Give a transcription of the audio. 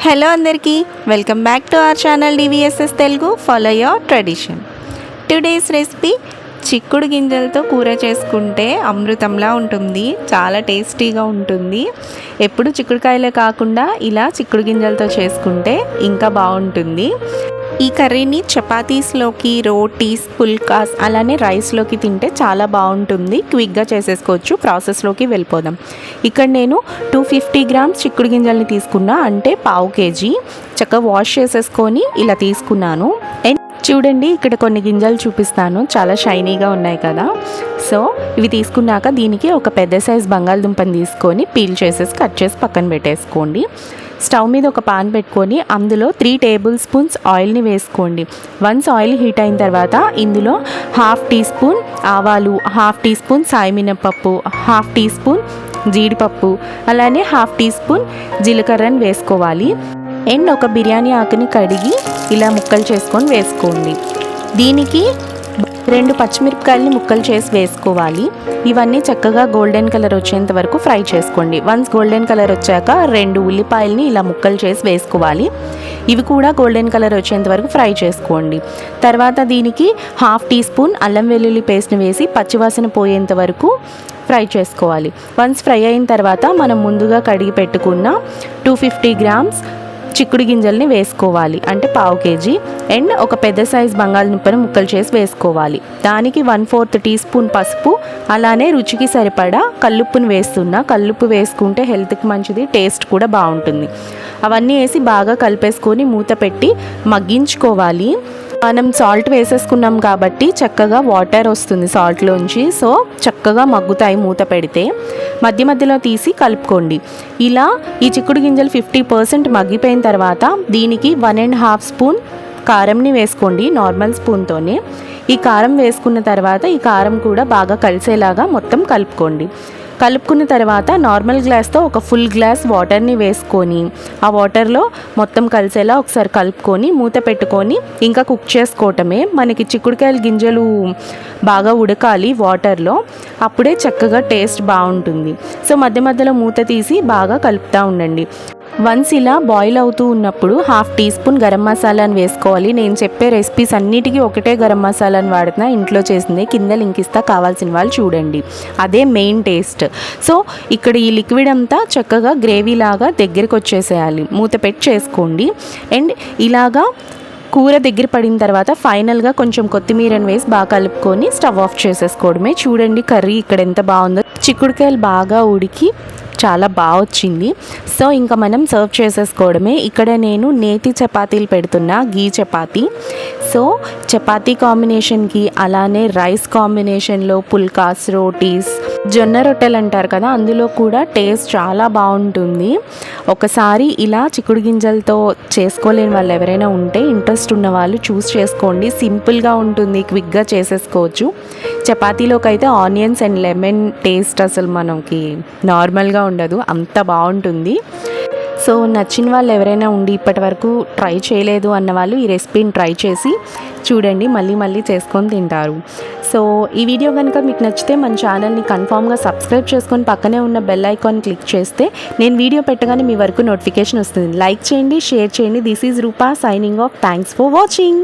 Hello అందరికీ welcome back to our channel DVSS Telugu. Follow your tradition. Today's recipe చిక్కుడు గింజలతో కూర చేసుకుంటే అమృతంలా ఉంటుంది, చాలా టేస్టీగా ఉంటుంది. ఎప్పుడు చిక్కుడుకాయలే కాకుండా ఇలా చిక్కుడు గింజలతో చేసుకుంటే ఇంకా బాగుంటుంది. ఈ కర్రీని చపాతీస్లోకి, రోటీస్, పుల్కాస్ అలానే రైస్లోకి తింటే చాలా బాగుంటుంది. క్విక్గా చేసేసుకోవచ్చు. ప్రాసెస్లోకి వెళ్ళిపోదాం. ఇక్కడ నేను 250 గ్రామ్స్ చిక్కుడు గింజల్ని తీసుకున్నా, అంటే పావు కేజీ. చక్కగా వాష్ చేసేసుకొని ఇలా తీసుకున్నాను. అండ్ చూడండి, ఇక్కడ కొన్ని గింజలు చూపిస్తాను, చాలా షైనీగా ఉన్నాయి కదా. సో ఇవి తీసుకున్నాక దీనికి ఒక పెద్ద సైజ్ బంగాళదుంపని తీసుకొని పీల్ చేసేసి కట్ చేసి పక్కన పెట్టేసుకోండి. స్టవ్ మీద ఒక పాన్ పెట్టుకొని అందులో 3 టేబుల్ స్పూన్స్ ఆయిల్ని వేసుకోండి. వన్స్ ఆయిల్ హీట్ అయిన తర్వాత ఇందులో 1/2 టీ స్పూన్ ఆవాలు, 1/2 టీ స్పూన్ సాయి మినపప్పు, 1/2 టీ స్పూన్ జీడిపప్పు, అలానే 1/2 టీ స్పూన్ జీలకర్రని వేసుకోవాలి. అండ్ ఒక బిర్యానీ ఆకుని కడిగి ఇలా ముక్కలు చేసుకొని వేసుకోండి. దీనికి 2 పచ్చిమిరపకాయలని ముక్కలు చేసి వేసుకోవాలి. ఇవన్నీ చక్కగా గోల్డెన్ కలర్ వచ్చేంత వరకు ఫ్రై చేసుకోండి. వన్స్ గోల్డెన్ కలర్ వచ్చాక 2 ఉల్లిపాయలని ఇలా ముక్కలు చేసి వేసుకోవాలి. ఇవి కూడా గోల్డెన్ కలర్ వచ్చేంత వరకు ఫ్రై చేసుకోండి. తర్వాత దీనికి 1/2 టీ స్పూన్ అల్లం వెల్లుల్లి పేస్ట్ని వేసి పచ్చివాసన పోయేంత వరకు ఫ్రై చేసుకోవాలి. వన్స్ ఫ్రై అయిన తర్వాత మనం ముందుగా కడిగి పెట్టుకున్న 250 గ్రామ్స్ చిక్కుడు గింజల్ని వేసుకోవాలి, అంటే పావు కేజీ. అండ్ ఒక పెద్ద సైజ్ బంగాళదుంపని ముక్కలు చేసి వేసుకోవాలి. దానికి 1/4 టీ స్పూన్ పసుపు, అలానే రుచికి సరిపడా కల్లుప్పుని వేస్తున్నా. కల్లుప్పు వేసుకుంటే హెల్త్కి మంచిది, టేస్ట్ కూడా బాగుంటుంది. అవన్నీ వేసి బాగా కలిపేసుకొని మూత పెట్టి మగ్గించుకోవాలి. మనం సాల్ట్ వేసేసుకున్నాం కాబట్టి చక్కగా వాటర్ వస్తుంది సాల్ట్లోంచి. సో చక్కగా మగ్గుతాయి మూత పెడితే. మధ్య మధ్యలో తీసి కలుపుకోండి. ఇలా ఈ చిక్కుడు గింజలు 50% మగ్గిపోయిన తర్వాత దీనికి 1.5 స్పూన్ కారంని వేసుకోండి, నార్మల్ స్పూన్తోనే. ఈ కారం వేసుకున్న తర్వాత ఈ కారం కూడా బాగా కలిసేలాగా మొత్తం కలుపుకోండి. కలుపుకున్న తర్వాత నార్మల్ గ్లాస్తో ఒక ఫుల్ గ్లాస్ వాటర్ని వేసుకొని ఆ వాటర్లో మొత్తం కలిసేలా ఒకసారి కలుపుకొని మూత పెట్టుకొని ఇంకా కుక్ చేసుకోవటమే. మనకి చిక్కుడుకాయల గింజలు బాగా ఉడకాలి వాటర్లో, అప్పుడే చక్కగా టేస్ట్ బాగుంటుంది. సో మధ్య మధ్యలో మూత తీసి బాగా కలుపుతూ ఉండండి. వన్స్ ఇలా బాయిల్ అవుతూ ఉన్నప్పుడు 1/2 టీ స్పూన్ గరం మసాలాని వేసుకోవాలి. నేను చెప్పే రెసిపీస్ అన్నిటికీ ఒకటే గరం మసాలాని వాడుతున్నా, ఇంట్లో చేసింది. కింద లింక్ ఇస్తా, కావాల్సిన వాళ్ళు చూడండి. అదే మెయిన్ టేస్ట్. సో ఇక్కడ ఈ లిక్విడ్ అంతా చక్కగా గ్రేవీ లాగా దగ్గరికి వచ్చేసేయాలి. మూత పెట్టి చేసుకోండి. అండ్ ఇలాగా కూర దగ్గర పడిన తర్వాత ఫైనల్గా కొంచెం కొత్తిమీరని వేసి బాగా కలుపుకొని స్టవ్ ఆఫ్ చేసేసుకోవడమే. చూడండి కర్రీ ఇక్కడ ఎంత బాగుందో. చిక్కుడుకాయలు బాగా ఉడికి చాలా బాగా వచ్చింది. సో ఇంకా మనం సర్వ్ చేసేసుకోవడమే. ఇక్కడ నేను నేతి చపాతీలు పెడుతున్నా, గీ చపాతీ. సో చపాతీ కాంబినేషన్కి అలానే రైస్ కాంబినేషన్లో పుల్కాస్, రోటీస్, జొన్న రొట్టెలు అంటారు కదా, అందులో కూడా టేస్ట్ చాలా బాగుంటుంది. ఒకసారి ఇలా చిక్కుడు గింజలతో చేసుకోలేని వాళ్ళు ఎవరైనా ఉంటే ఇంట్రెస్ట్ ఉన్న వాళ్ళు చూస్ చేసుకోండి. సింపుల్గా ఉంటుంది, క్విక్గా చేసేసుకోవచ్చు. చపాతీలోకి అయితే ఆనియన్స్ అండ్ లెమన్ టేస్ట్ అసలు మనకి నార్మల్గా ఉండదు, అంత బాగుంటుంది. సో నచ్చిన వాళ్ళు ఎవరైనా ఉండి ఇప్పటి వరకు ట్రై చేయలేదు అన్న వాళ్ళు ఈ రెసిపీని ట్రై చేసి చూడండి, మళ్ళీ మళ్ళీ చేసుకొని తింటారు. సో ఈ వీడియో కనుక మీకు నచ్చితే మన ఛానల్ని కన్ఫామ్గా సబ్స్క్రైబ్ చేసుకొని పక్కనే ఉన్న బెల్ ఐకాన్ క్లిక్ చేస్తే నేను వీడియో పెట్టగానే మీ వరకు నోటిఫికేషన్ వస్తుంది. లైక్ చేయండి, షేర్ చేయండి. This is Roopa signing off. Thanks for watching.